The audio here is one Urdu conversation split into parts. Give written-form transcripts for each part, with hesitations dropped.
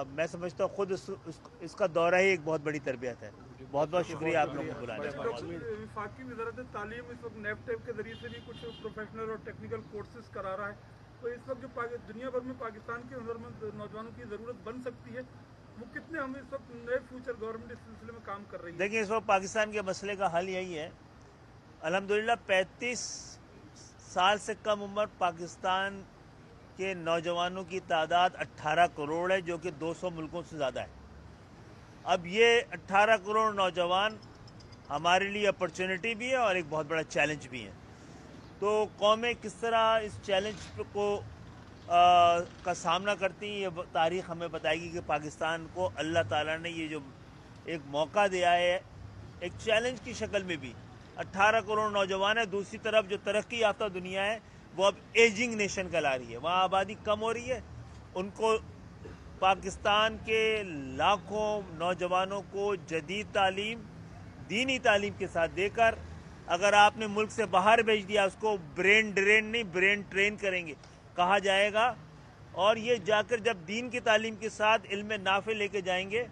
میں سمجھتا ہوں خود اس کا دورہ ہی ایک بہت بڑی تربیت ہے. بہت بہت شکریہ آپ لوگوں کو بلانے کا. وفاقی وزارت تعلیم اس وقت نیفٹیب کے ذریعے سے بھی کچھ پروفیشنل اور ٹیکنیکل کورسز کرا رہا ہے, تو اس وقت جو دنیا بھر میں پاکستان کے ہنرمند نوجوانوں کی ضرورت بن سکتی ہے, وہ کتنے ہم اس وقت نئے فیوچر گورنمنٹ اس سلسلے میں کام کر رہی ہے؟ دیکھیں اس وقت پاکستان کے مسئلے کا حل یہی ہے. الحمدللہ 35 سال سے کم عمر پاکستان کے نوجوانوں کی تعداد 18 کروڑ ہے, جو کہ 200 ملکوں سے زیادہ ہے. اب یہ 18 کروڑ نوجوان ہمارے لیے اپرچونٹی بھی ہے اور ایک بہت بڑا چیلنج بھی ہے. تو قومیں کس طرح اس چیلنج کو کا سامنا کرتی ہیں, یہ تاریخ ہمیں بتائے گی کہ پاکستان کو اللہ تعالیٰ نے یہ جو ایک موقع دیا ہے ایک چیلنج کی شکل میں بھی. 18 کروڑ نوجوان ہے. دوسری طرف جو ترقی یافتہ دنیا ہے وہ اب ایجنگ نیشن کہلا رہی ہے, وہاں آبادی کم ہو رہی ہے. ان کو پاکستان کے لاکھوں نوجوانوں کو جدید تعلیم, دینی تعلیم کے ساتھ دے کر اگر آپ نے ملک سے باہر بھیج دیا, اس کو برین ڈرین نہیں برین ٹرین کریں گے کہا جائے گا. اور یہ جا کر جب دین کی تعلیم کے ساتھ علم نافع لے کے جائیں گے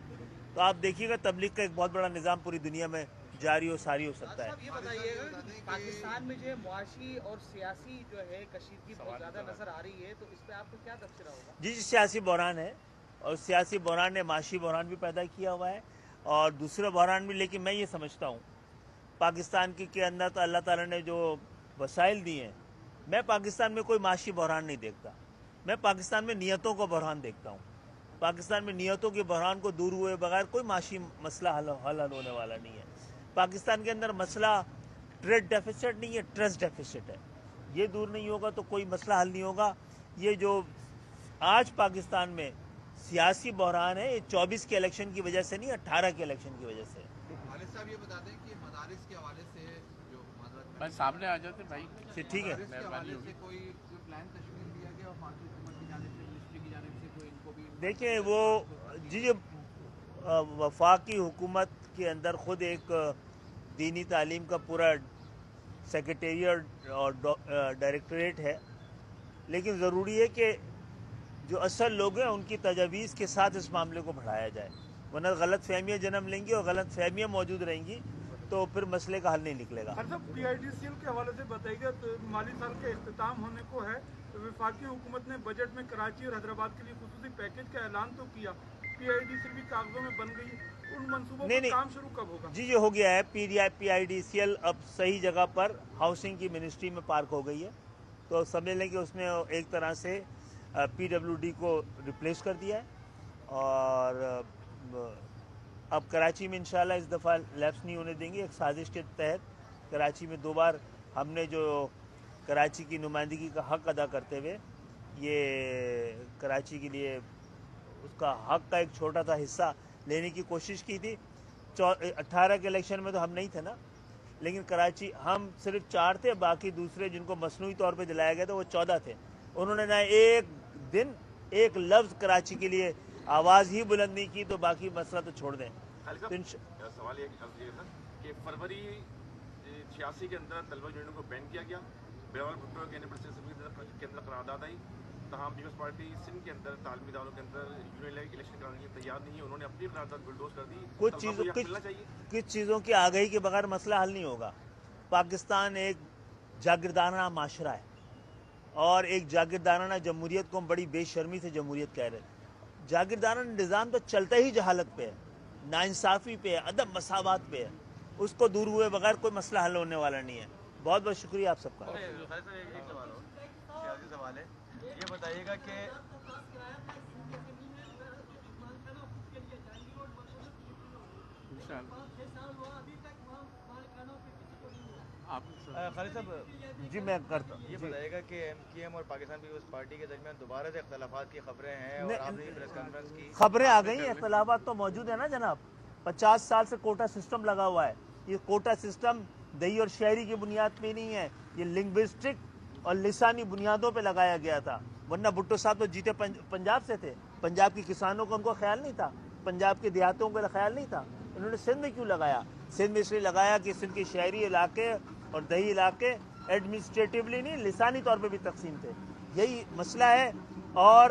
تو آپ دیکھیے گا تبلیغ کا ایک بہت بڑا نظام پوری دنیا میں جاری و ساری ہو سکتا ہے. یہ بتائیے گا پاکستان میں جو معاشی اور سیاسی جو ہے کشیدگی بہت زیادہ نظر آ رہی ہے, تو اس پہ آپ کو کیا تبصرہ ہوگا؟ جی سیاسی بحران ہے, اور سیاسی بحران نے معاشی بحران بھی پیدا کیا ہوا ہے اور دوسرا بحران بھی. لیکن میں یہ سمجھتا ہوں پاکستان کے اندر تو اللہ تعالیٰ نے جو وسائل دیے ہیں, میں پاکستان میں کوئی معاشی بحران نہیں دیکھتا. میں پاکستان میں نیتوں کو بحران دیکھتا ہوں. پاکستان میں نیتوں کے بحران کو دور ہوئے بغیر کوئی معاشی مسئلہ حل ہونے والا نہیں ہے. پاکستان کے اندر مسئلہ ٹریڈ ڈیفیسٹ نہیں ہے, ٹرسٹ ڈیفیسٹ ہے. یہ دور نہیں ہوگا تو کوئی مسئلہ حل نہیں ہوگا. یہ جو آج پاکستان میں سیاسی بحران ہے یہ 24 کے الیکشن کی وجہ سے نہیں, 18 کے الیکشن کی وجہ سے. والد صاحب یہ بتا دیں کہ مدارس کے حوالے سے جو بھائی سامنے آ جاتے بھائی, ٹھیک ہے. مدارس کے حوالے سے کوئی پلان تشکیل دیا گیا اور مارکی حکومت کی جانب سے منسٹری کی جانب سے کوئی ان کو بھی دیکھیں وہ وفاقی حکومت کے اندر خود ایک دینی تعلیم کا پورا سیکریٹریٹ اور ڈائریکٹوریٹ ہے, لیکن ضروری ہے کہ جو اصل لوگ ہیں ان کی تجاویز کے ساتھ اس معاملے کو بڑھایا جائے, ورنہ غلط فہمیاں جنم لیں گی اور غلط فہمیاں موجود رہیں گی تو پھر مسئلے کا حل نہیں نکلے گا. PIDCL کے حوالے سے بتائیے گا, مالی سال کے اختتام ہونے کو ہے, وفاقی حکومت نے بجٹ میں کراچی اور حیدرآباد کے لیے خصوصی پیکج کا اعلان تو کیا, PIDCL بھی کاغذوں میں بن گئی, ان منصوبوں پر کام شروع کب ہوگا؟ جی یہ ہو گیا ہے. PIDCL اب صحیح جگہ پر ہاؤسنگ کی منسٹری میں پارک ہو گئی ہے, تو سمجھ لیں کہ اس نے ایک طرح سے PWD کو ریپلیس کر دیا ہے. اور اب کراچی میں انشاءاللہ اس دفعہ لیپس نہیں ہونے دیں گے. ایک سازش کے تحت کراچی میں 2 بار ہم نے جو کراچی کی نمائندگی کا حق ادا کرتے ہوئے یہ کراچی کے لیے اس کا حق کا ایک چھوٹا سا حصہ لینے کی کوشش کی تھی. 18 کے الیکشن میں تو ہم نہیں تھے نا, لیکن کراچی ہم صرف 4 تھے, باقی دوسرے جن کو مصنوعی طور پہ دلایا گیا تھا وہ 14 تھے. انہوں نے نہ ایک دن ایک لفظ کراچی کے لیے آواز ہی بلند نہیں کی, تو باقی مسئلہ تو چھوڑ دیں. سوال یہ تھا کہ فروری 86 کے اندر طلبہ یونینوں کو بین کیا گیا, بلاول بھٹو کے اندر قرارداد آئی, تاہم پیپلز پارٹی سندھ کے اندر تعلیمی اداروں کے اندر یونین الیکشن کرانے کے لیے تیار نہیں ہے. انہوں نے اپنی قرارداد بلڈوز کر دی. کچھ چیزوں کی آگہی کے بغیر مسئلہ حل نہیں ہوگا. پاکستان ایک جاگیردارانہ معاشرہ ہے اور ایک جاگیردارانہ جمہوریت کو ہم بڑی بے شرمی سے جمہوریت کہہ رہے ہیں. جاگیردارانہ نظام تو چلتا ہی جہالت پہ ہے, ناانصافی پہ ہے, عدم مساوات پہ ہے. اس کو دور ہوئے بغیر کوئی مسئلہ حل ہونے والا نہیں ہے. بہت بہت شکریہ آپ سب کا. ایک سوال ہے, یہ بتائیے گا کہ خالد صاحب جی میں کرتا ہوں. یہ بتائیے گا کہ MKM اور پاکستان پیپلز پارٹی کے درمیان دوبارہ سے اختلافات کی خبریں ہیں, اور آپ نے پریس کانفرنس کی, خبریں آ گئی ہیں, اختلافات تو موجود ہیں نا جناب. 50 سال سے کوٹا سسٹم لگا ہوا ہے. یہ کوٹا سسٹم دیہی اور شہری کی بنیاد پہ نہیں ہے, یہ لنگوسٹک اور لسانی بنیادوں پہ لگایا گیا تھا. ورنہ بھٹو صاحب تو جیتے پنجاب سے تھے, پنجاب کے کسانوں کو ان کو خیال نہیں تھا, پنجاب کے دیہاتوں کو خیال نہیں تھا. انہوں نے سندھ میں کیوں لگایا؟ سندھ میں اس لیے لگایا کہ سندھ کے شہری علاقے اور دیہی علاقے ایڈمنسٹریٹیولی نہیں لسانی طور پہ بھی تقسیم تھے. یہی مسئلہ ہے. اور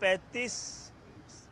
35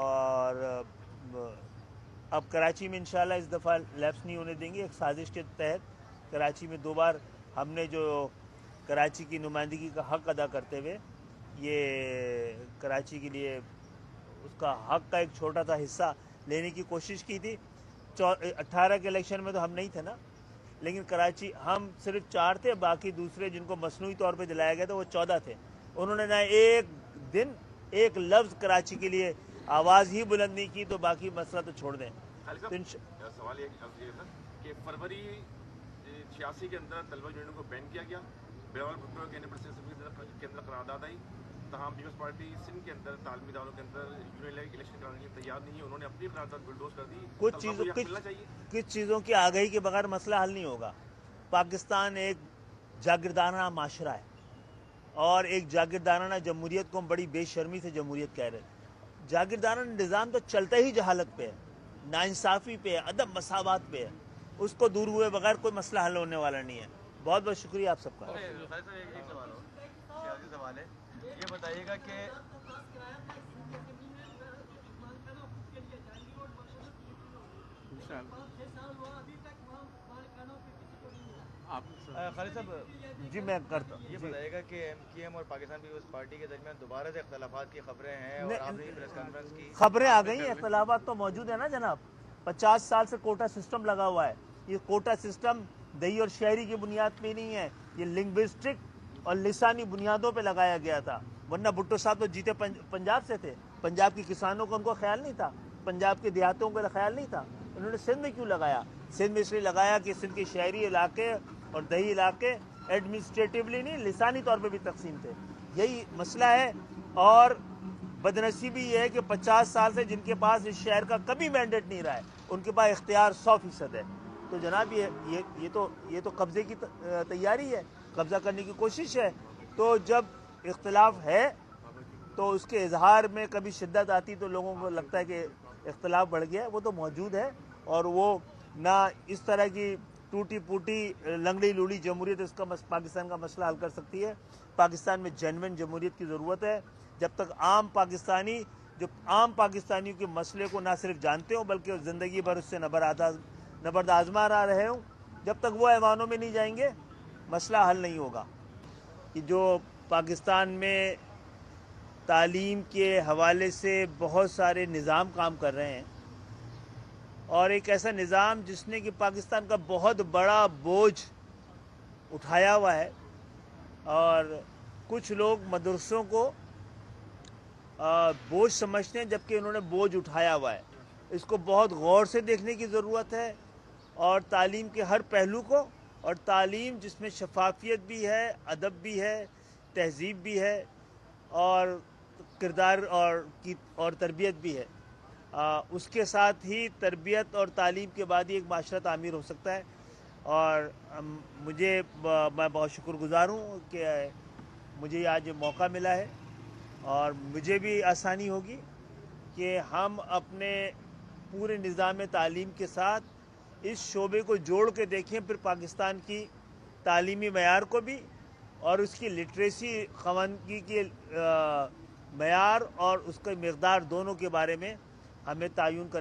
اور اب کراچی میں انشاءاللہ اس دفعہ لیپس نہیں ہونے دیں گے. ایک سازش کے تحت کراچی میں 2 بار ہم نے جو کراچی کی نمائندگی کا حق ادا کرتے ہوئے یہ کراچی کے لیے اس کا حق کا ایک چھوٹا سا حصہ لینے کی کوشش کی تھی. 18 کے الیکشن میں تو ہم نہیں تھے نا, لیکن کراچی ہم صرف 4 تھے, باقی دوسرے جن کو مصنوعی طور پہ دلایا گیا تھا وہ 14 تھے. انہوں نے نہ ایک دن ایک لفظ کراچی کے لیے آواز ہی بلند نہیں کی, تو باقی مسئلہ تو چھوڑ دیں. سوال یہ تھا کہ فروری 86 کے اندر طلبہ یونین کو بین کیا گیا, بلاول بھٹو کے کے اندر قرارداد آئی, تاہم پیپلز پارٹی سندھ کے اندر تعلیمی اداروں کے اندر یونین الیکشن کرانے کے لیے تیار نہیں ہے. انہوں نے اپنی قرارداد بلڈوز کر دی. کچھ چیزوں کی آگہی کے بغیر مسئلہ حل نہیں ہوگا. پاکستان ایک جاگیردارانہ معاشرہ ہے, اور ایک جاگیردارانہ جمہوریت کو ہم بڑی بے شرمی سے جمہوریت کہہ رہے ہیں. جاگیردارانہ نظام تو چلتا ہی جہالت پہ ہے, ناانصافی پہ ہے, عدم مساوات پہ ہے. اس کو دور ہوئے بغیر کوئی مسئلہ حل ہونے والا نہیں ہے. بہت بہت شکریہ آپ سب کا. ایک سوال ہو, سیاسی سوال ہے, یہ بتائیے گا کہ خالد صاحب جی میں کرتا ہوں. یہ بتائیے گا کہ MKM اور پاکستان پیپلز پارٹی کے درمیان دوبارہ سے اختلافات کی خبریں ہیں, اور آپ نے پریس کانفرنس کی, خبریں آ گئی ہیں. اختلافات تو موجود ہیں نا جناب. 50 سال سے کوٹا سسٹم لگا ہوا ہے. یہ کوٹا سسٹم دیہی اور شہری کی بنیاد پہ نہیں ہے, یہ لنگوسٹک اور لسانی بنیادوں پہ لگایا گیا تھا. ورنہ بھٹو صاحب تو جیتے پنجاب سے تھے. پنجاب کے کسانوں کو ان کو خیال نہیں تھا, پنجاب کے دیہاتوں کو خیال نہیں تھا. انہوں نے سندھ میں کیوں لگایا؟ سندھ میں اس لیے لگایا کہ سندھ کے شہری علاقے اور دیہی علاقے ایڈمنسٹریٹیولی نہیں, لسانی طور پہ بھی تقسیم تھے. یہی مسئلہ ہے. اور بدنصیبی یہ ہے کہ 50 سال سے جن کے پاس اس شہر کا کبھی مینڈیٹ نہیں رہا ہے, ان کے پاس اختیار 100% ہے. تو جناب یہ تو قبضے کی تیاری ہے, قبضہ کرنے کی کوشش ہے. تو جب اختلاف ہے تو اس کے اظہار میں کبھی شدت آتی تو لوگوں کو لگتا ہے کہ اختلاف بڑھ گیا. وہ تو موجود ہے, اور وہ نہ اس طرح کی ٹوٹی پوٹی لنگڑی لوڑی جمہوریت اس کا پاکستان کا مسئلہ حل کر سکتی ہے. پاکستان میں جینوین جمہوریت کی ضرورت ہے. جب تک عام پاکستانیوں کے مسئلے کو نہ صرف جانتے ہوں بلکہ زندگی بھر اس سے نبرد آزما رہے ہوں, جب تک وہ ایوانوں میں نہیں جائیں گے مسئلہ حل نہیں ہوگا. کہ جو پاکستان میں تعلیم کے حوالے سے بہت سارے نظام کام کر رہے ہیں, اور ایک ایسا نظام جس نے کہ پاکستان کا بہت بڑا بوجھ اٹھایا ہوا ہے, اور کچھ لوگ مدرسوں کو بوجھ سمجھتے ہیں جبکہ انہوں نے بوجھ اٹھایا ہوا ہے. اس کو بہت غور سے دیکھنے کی ضرورت ہے, اور تعلیم کے ہر پہلو کو, اور تعلیم جس میں شفافیت بھی ہے, ادب بھی ہے, تہذیب بھی ہے, اور کردار اور تربیت بھی ہے. اس کے ساتھ ہی تربیت اور تعلیم کے بعد ہی ایک معاشرہ تعمیر ہو سکتا ہے. اور میں بہت شکر گزار ہوں کہ مجھے آج موقع ملا ہے, اور مجھے بھی آسانی ہوگی کہ ہم اپنے پورے نظام تعلیم کے ساتھ اس شعبے کو جوڑ کے دیکھیں, پھر پاکستان کی تعلیمی معیار کو بھی, اور اس کی لٹریسی خواندگی کے معیار اور اس کا مقدار دونوں کے بارے میں ہمیں تعین کرنا